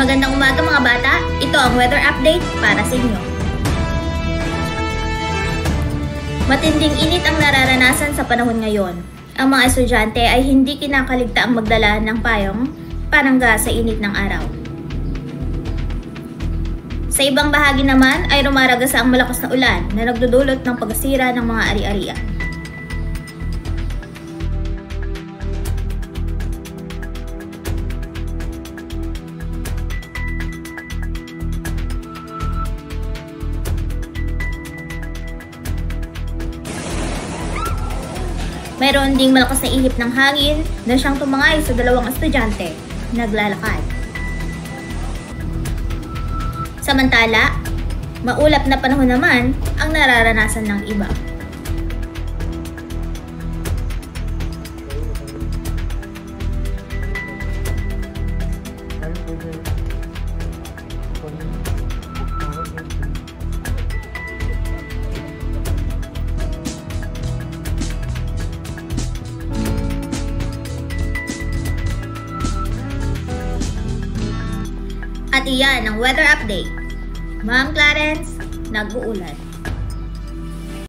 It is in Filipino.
Magandang umaga mga bata, ito ang weather update para sa inyo. Matinding init ang nararanasan sa panahon ngayon. Ang mga estudyante ay hindi kinakaligtaang magdala ng payong panangga sa init ng araw. Sa ibang bahagi naman ay rumaragasa ang malakas na ulan na nagdudulot ng pagsira ng mga ari-arian. Mayroon ding malakas na ihip ng hangin na siyang tumangay sa dalawang estudyante naglalakad. Samantala, maulap na panahon naman ang nararanasan ng iba. At iyan ang weather update. Ma'am Clarence, nag-uulan.